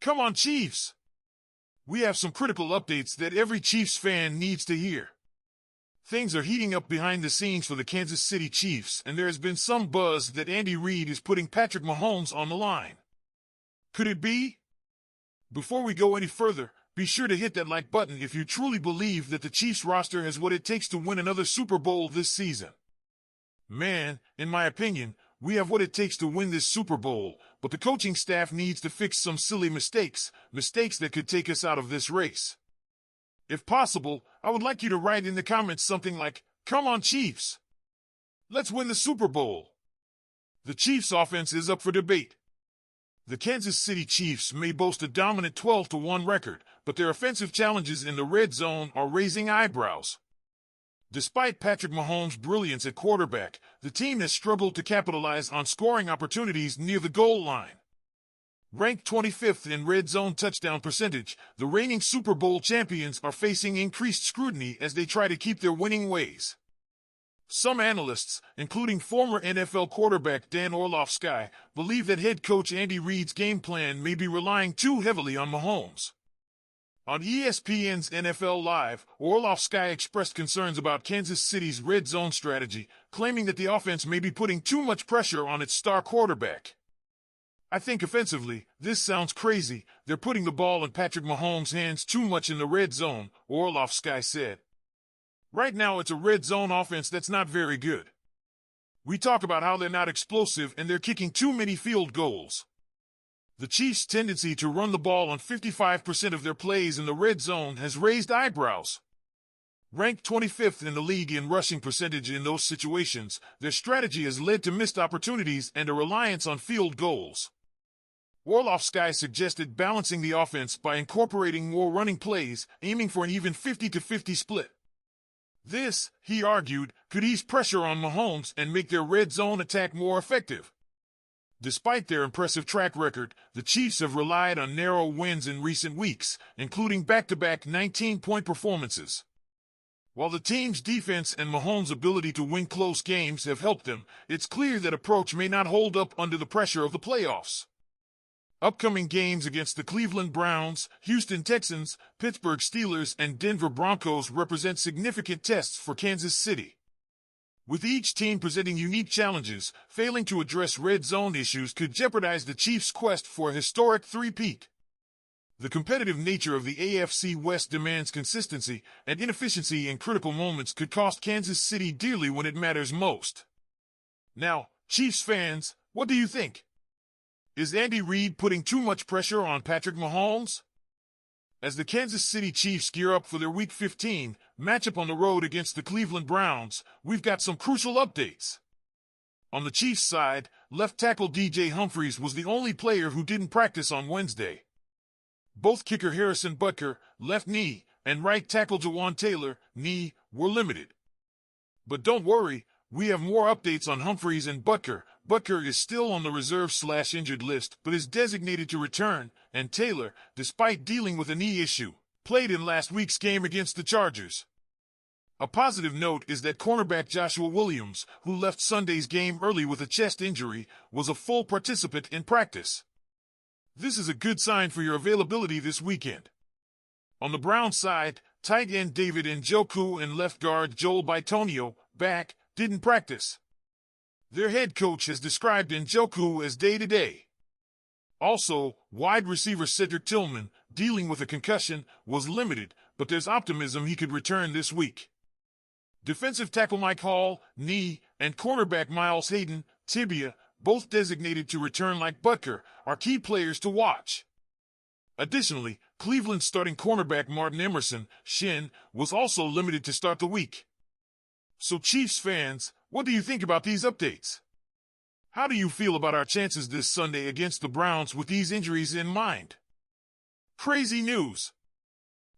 Come on, Chiefs! We have some critical updates that every Chiefs fan needs to hear. Things are heating up behind the scenes for the Kansas City Chiefs, and there has been some buzz that Andy Reid is putting Patrick Mahomes on the line. Could it be? Before we go any further, be sure to hit that like button if you truly believe that the Chiefs roster has what it takes to win another Super Bowl this season. Man, in my opinion, we have what it takes to win this Super Bowl, but the coaching staff needs to fix some silly mistakes that could take us out of this race. If possible, I would like you to write in the comments something like, "Come on, Chiefs! Let's win the Super Bowl!" The Chiefs' offense is up for debate. The Kansas City Chiefs may boast a dominant 12-1 record, but their offensive challenges in the red zone are raising eyebrows. Despite Patrick Mahomes' brilliance at quarterback, the team has struggled to capitalize on scoring opportunities near the goal line. Ranked 25th in red zone touchdown percentage, the reigning Super Bowl champions are facing increased scrutiny as they try to keep their winning ways. Some analysts, including former NFL quarterback Dan Orlovsky, believe that head coach Andy Reid's game plan may be relying too heavily on Mahomes. On ESPN's NFL Live, Orlovsky expressed concerns about Kansas City's red zone strategy, claiming that the offense may be putting too much pressure on its star quarterback. "I think offensively, this sounds crazy. They're putting the ball in Patrick Mahomes' hands too much in the red zone," Orlovsky said. "Right now it's a red zone offense that's not very good. We talk about how they're not explosive and they're kicking too many field goals. The Chiefs' tendency to run the ball on 55% of their plays in the red zone has raised eyebrows. Ranked 25th in the league in rushing percentage in those situations, their strategy has led to missed opportunities and a reliance on field goals." Orlovsky suggested balancing the offense by incorporating more running plays, aiming for an even 50-50 split. This, he argued, could ease pressure on Mahomes and make their red zone attack more effective. Despite their impressive track record, the Chiefs have relied on narrow wins in recent weeks, including back-to-back 19-point performances. While the team's defense and Mahomes' ability to win close games have helped them, it's clear that approach may not hold up under the pressure of the playoffs. Upcoming games against the Cleveland Browns, Houston Texans, Pittsburgh Steelers, and Denver Broncos represent significant tests for Kansas City. With each team presenting unique challenges, failing to address red zone issues could jeopardize the Chiefs' quest for a historic three-peat. The competitive nature of the AFC West demands consistency, and inefficiency in critical moments could cost Kansas City dearly when it matters most. Now, Chiefs fans, what do you think? Is Andy Reid putting too much pressure on Patrick Mahomes? As the Kansas City Chiefs gear up for their Week 15 matchup on the road against the Cleveland Browns, we've got some crucial updates. On the Chiefs' side, left tackle DJ Humphries was the only player who didn't practice on Wednesday. Both kicker Harrison Butker, left knee, and right tackle Jawan Taylor, knee, were limited. But don't worry, we have more updates on Humphries and Butker. Butker is still on the reserve/injured list, but is designated to return, and Taylor, despite dealing with a knee issue, played in last week's game against the Chargers. A positive note is that cornerback Joshua Williams, who left Sunday's game early with a chest injury, was a full participant in practice. This is a good sign for your availability this weekend. On the Browns side, tight end David Njoku and left guard Joel Bitonio, back, didn't practice. Their head coach has described Njoku as day-to-day. Also, wide receiver Cedric Tillman, dealing with a concussion, was limited, but there's optimism he could return this week. Defensive tackle Mike Hall, knee, and cornerback Miles Hayden, tibia, both designated to return like Butker, are key players to watch. Additionally, Cleveland's starting cornerback Martin Emerson, shin, was also limited to start the week. So Chiefs fans, what do you think about these updates? How do you feel about our chances this Sunday against the Browns with these injuries in mind? Crazy news!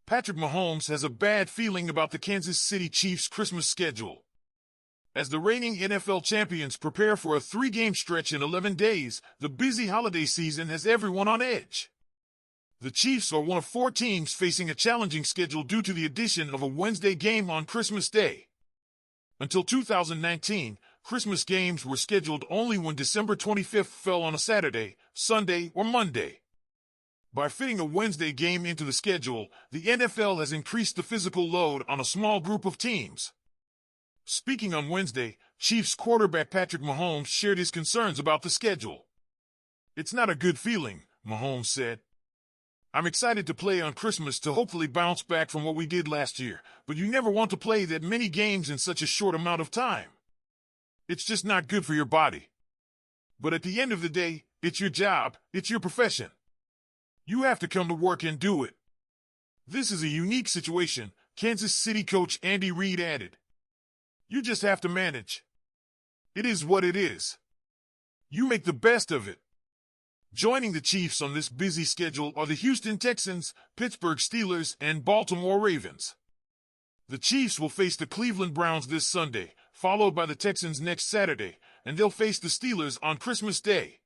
Patrick Mahomes has a bad feeling about the Kansas City Chiefs' Christmas schedule. As the reigning NFL champions prepare for a 3-game stretch in 11 days, the busy holiday season has everyone on edge. The Chiefs are one of 4 teams facing a challenging schedule due to the addition of a Wednesday game on Christmas Day. Until 2019, Christmas games were scheduled only when December 25th fell on a Saturday, Sunday, or Monday. By fitting a Wednesday game into the schedule, the NFL has increased the physical load on a small group of teams. Speaking on Wednesday, Chiefs quarterback Patrick Mahomes shared his concerns about the schedule. "It's not a good feeling," Mahomes said. "I'm excited to play on Christmas to hopefully bounce back from what we did last year, but you never want to play that many games in such a short amount of time. It's just not good for your body. But at the end of the day, it's your job, it's your profession. You have to come to work and do it." This is a unique situation, Kansas City coach Andy Reid added. "You just have to manage. It is what it is. You make the best of it." Joining the Chiefs on this busy schedule are the Houston Texans, Pittsburgh Steelers, and Baltimore Ravens. The Chiefs will face the Cleveland Browns this Sunday, followed by the Texans next Saturday, and they'll face the Steelers on Christmas Day.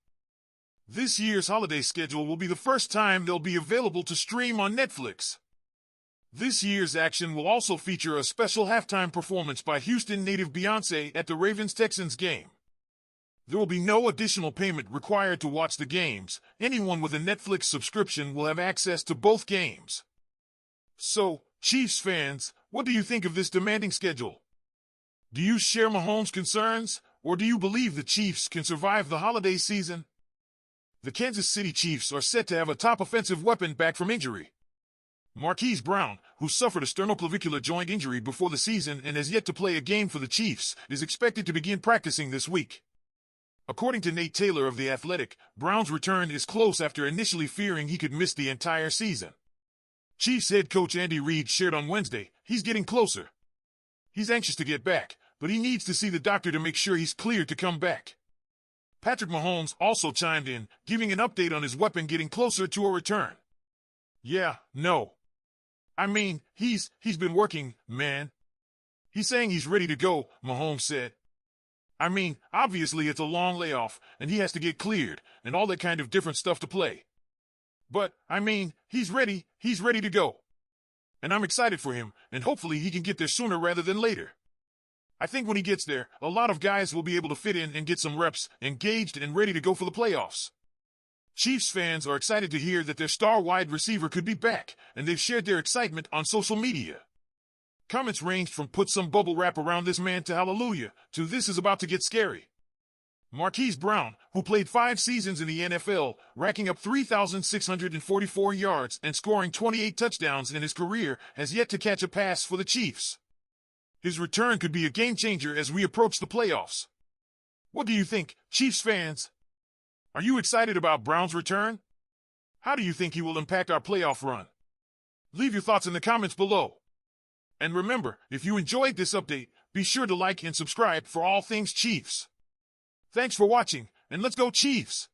This year's holiday schedule will be the first time they'll be available to stream on Netflix. This year's action will also feature a special halftime performance by Houston native Beyoncé at the Ravens-Texans game. There will be no additional payment required to watch the games. Anyone with a Netflix subscription will have access to both games. So, Chiefs fans, what do you think of this demanding schedule? Do you share Mahomes' concerns, or do you believe the Chiefs can survive the holiday season? The Kansas City Chiefs are set to have a top offensive weapon back from injury. Marquise Brown, who suffered a sternoclavicular joint injury before the season and has yet to play a game for the Chiefs, is expected to begin practicing this week. According to Nate Taylor of The Athletic, Brown's return is close after initially fearing he could miss the entire season. Chiefs head coach Andy Reid shared on Wednesday, "He's getting closer. He's anxious to get back, but he needs to see the doctor to make sure he's cleared to come back." Patrick Mahomes also chimed in, giving an update on his weapon getting closer to a return. "Yeah, no. I mean, he's been working, man. He's saying he's ready to go," Mahomes said. "I mean, obviously it's a long layoff, and he has to get cleared, and all that kind of different stuff to play. But, I mean, he's ready to go. And I'm excited for him, and hopefully he can get there sooner rather than later. I think when he gets there, a lot of guys will be able to fit in and get some reps, engaged and ready to go for the playoffs." Chiefs fans are excited to hear that their star wide receiver could be back, and they've shared their excitement on social media. Comments ranged from "put some bubble wrap around this man" to "hallelujah" to "this is about to get scary." Marquise Brown, who played 5 seasons in the NFL, racking up 3,644 yards and scoring 28 touchdowns in his career, has yet to catch a pass for the Chiefs. His return could be a game-changer as we approach the playoffs. What do you think, Chiefs fans? Are you excited about Brown's return? How do you think he will impact our playoff run? Leave your thoughts in the comments below. And remember, if you enjoyed this update, be sure to like and subscribe for all things Chiefs. Thanks for watching, and let's go Chiefs!